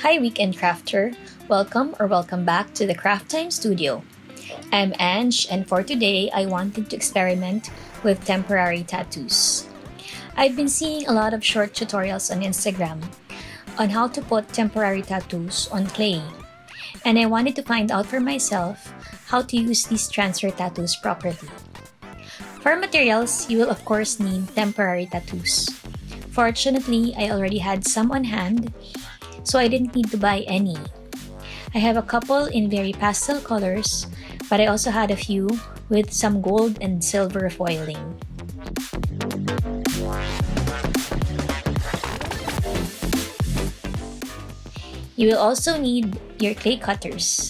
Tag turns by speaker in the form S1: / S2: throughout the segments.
S1: Hi, Weekend Crafter. Welcome back to the Craft Time Studio. I'm Ange, and for today, I wanted to experiment with temporary tattoos. I've been seeing a lot of short tutorials on Instagram on how to put temporary tattoos on clay, and I wanted to find out for myself how to use these transfer tattoos properly. For materials, you will of course need temporary tattoos. Fortunately, I already had some on hand, so I didn't need to buy any. I have a couple in very pastel colors, but I also had a few with some gold and silver foiling. You will also need your clay cutters.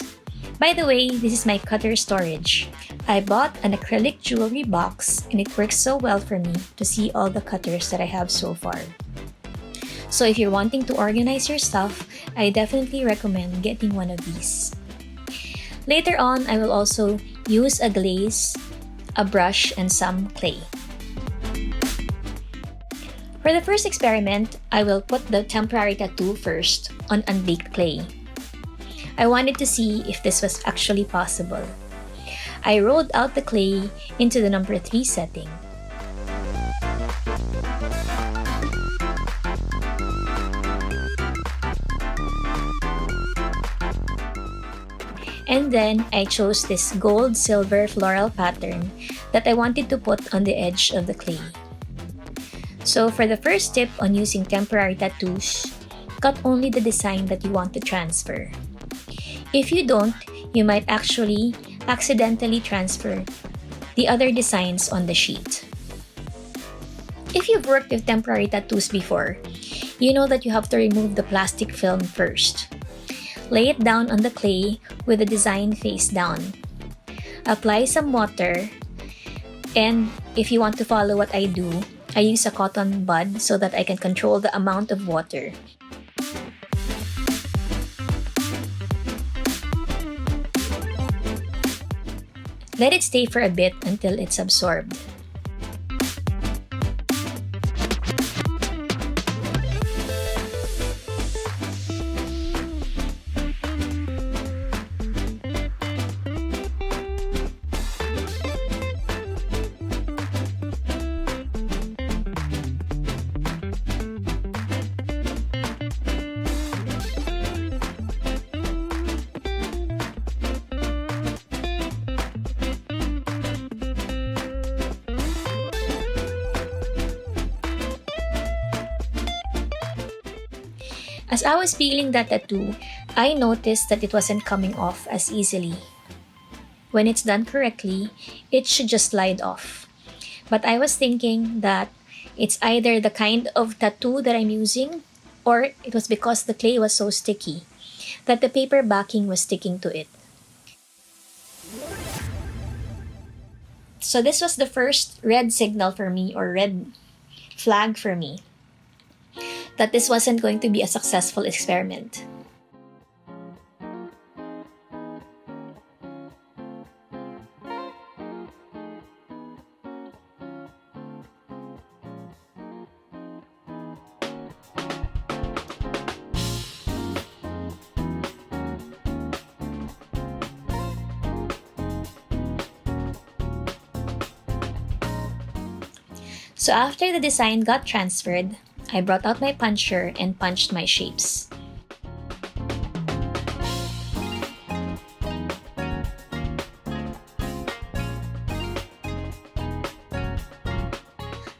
S1: By the way, this is my cutter storage. I bought an acrylic jewelry box and it works so well for me to see all the cutters that I have so far. So if you're wanting to organize your stuff, I definitely recommend getting one of these. Later on, I will also use a glaze, a brush, and some clay. For the first experiment, I will put the temporary tattoo first on unbaked clay. I wanted to see if this was actually possible. I rolled out the clay into the number 3 setting. And then I chose this gold-silver floral pattern that I wanted to put on the edge of the clay. So for the first tip on using temporary tattoos, cut only the design that you want to transfer. If you don't, you might actually accidentally transfer the other designs on the sheet. If you've worked with temporary tattoos before, you know that you have to remove the plastic film first. Lay it down on the clay with the design face down. Apply some water, and if you want to follow what I do, I use a cotton bud so that I can control the amount of water. Let it stay for a bit until it's absorbed. As I was peeling that tattoo, I noticed that it wasn't coming off as easily. When it's done correctly, it should just slide off. But I was thinking that it's either the kind of tattoo that I'm using, or it was because the clay was so sticky that the paper backing was sticking to it. So this was the first red signal for me, or red flag for me, that this wasn't going to be a successful experiment. So after the design got transferred, I brought out my puncher and punched my shapes.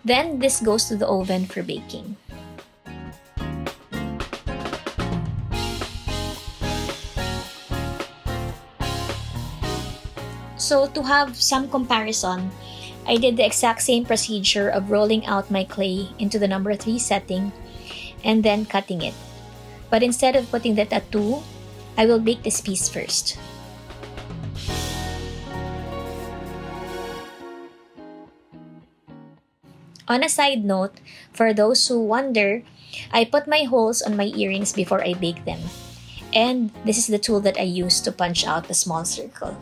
S1: Then this goes to the oven for baking. So to have some comparison, I did the exact same procedure of rolling out my clay into the number 3 setting and then cutting it. But instead of putting the tattoo, I will bake this piece first. On a side note, for those who wonder, I put my holes on my earrings before I bake them. And this is the tool that I use to punch out a small circle.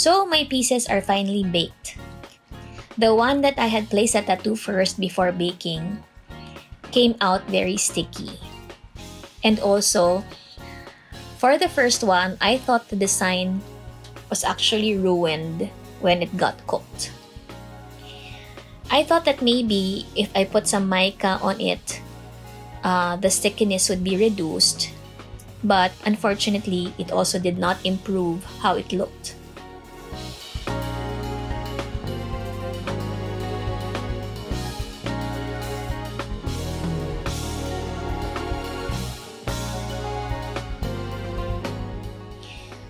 S1: So my pieces are finally baked. The one that I had placed a tattoo first before baking came out very sticky. And also, for the first one, I thought the design was actually ruined when it got cooked. I thought that maybe if I put some mica on it, the stickiness would be reduced, but unfortunately, it also did not improve how it looked.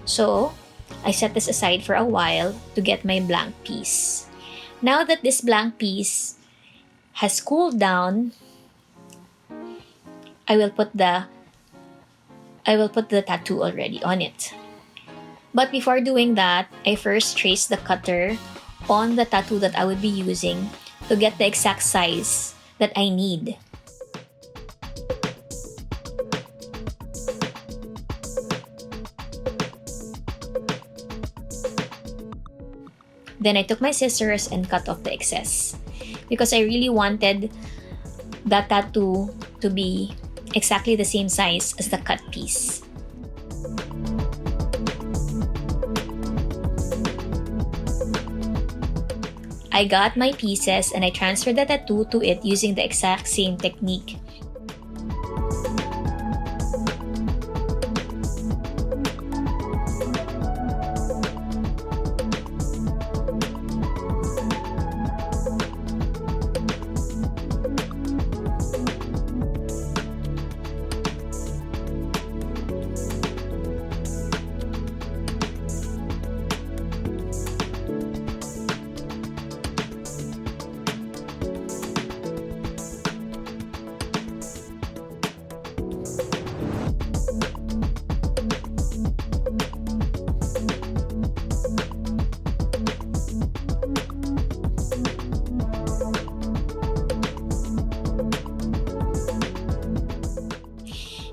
S1: So, I set this aside for a while to get my blank piece. Now that this blank piece has cooled down, I will put the tattoo already on it. But before doing that, I first trace the cutter on the tattoo that I would be using to get the exact size that I need. Then I took my scissors and cut off the excess because I really wanted that tattoo to be exactly the same size as the cut piece. I got my pieces and I transferred the tattoo to it using the exact same technique.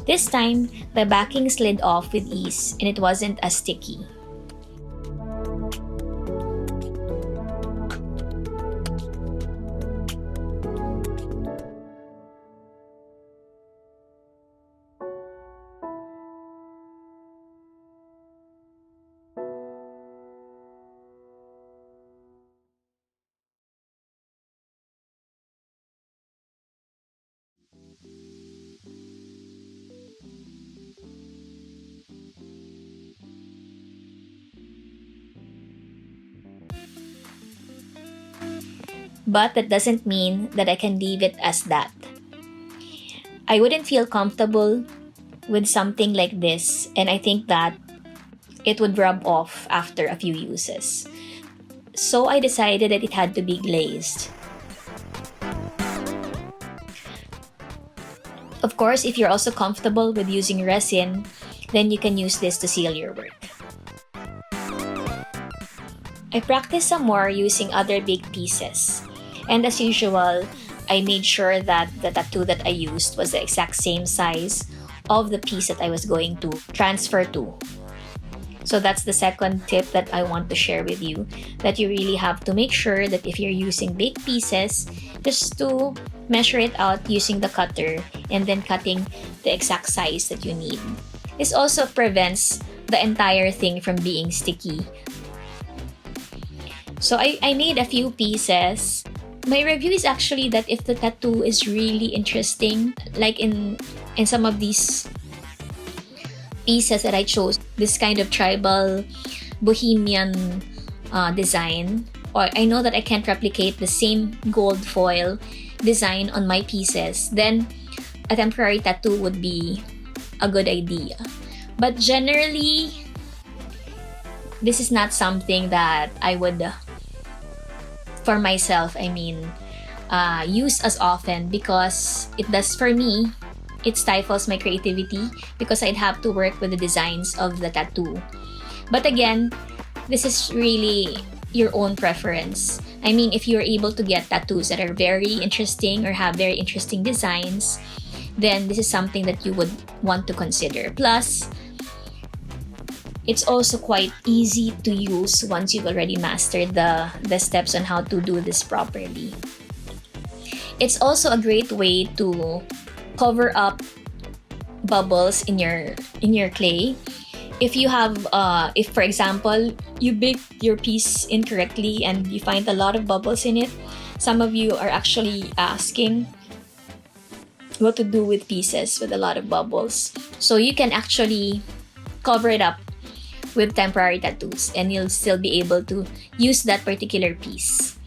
S1: This time, the backing slid off with ease and it wasn't as sticky. But that doesn't mean that I can leave it as that. I wouldn't feel comfortable with something like this, and I think that it would rub off after a few uses. So I decided that it had to be glazed. Of course, if you're also comfortable with using resin, then you can use this to seal your work. I practiced some more using other baked pieces. And as usual, I made sure that the tattoo that I used was the exact same size of the piece that I was going to transfer to. So that's the second tip that I want to share with you, that you really have to make sure that if you're using baked pieces, just to measure it out using the cutter and then cutting the exact size that you need. This also prevents the entire thing from being sticky. So I made a few pieces. My review is actually that if the tattoo is really interesting, like in some of these pieces that I chose, this kind of tribal bohemian design, or I know that I can't replicate the same gold foil design on my pieces, then a temporary tattoo would be a good idea. But generally, this is not something that I would, for myself, use as often, because it does, for me, it stifles my creativity because I'd have to work with the designs of the tattoo. But again, this is really your own preference. If you're able to get tattoos that are very interesting or have very interesting designs, then this is something that you would want to consider. Plus, It's also quite easy to use once you've already mastered the steps on how to do this properly. It's also a great way to cover up bubbles in your clay. If you have if for example you baked your piece incorrectly and you find a lot of bubbles in it, some of you are actually asking what to do with pieces with a lot of bubbles. So you can actually cover it up with temporary tattoos and you'll still be able to use that particular piece.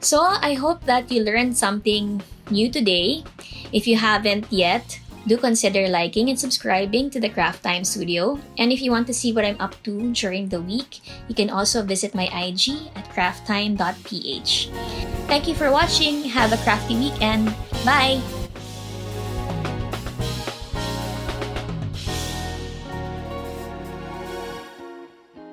S1: So I hope that you learned something new today. If you haven't yet, do consider liking and subscribing to the Craft Time Studio. And if you want to see what I'm up to during the week, you can also visit my IG at crafttime.ph. Thank you for watching. Have a crafty weekend. Bye!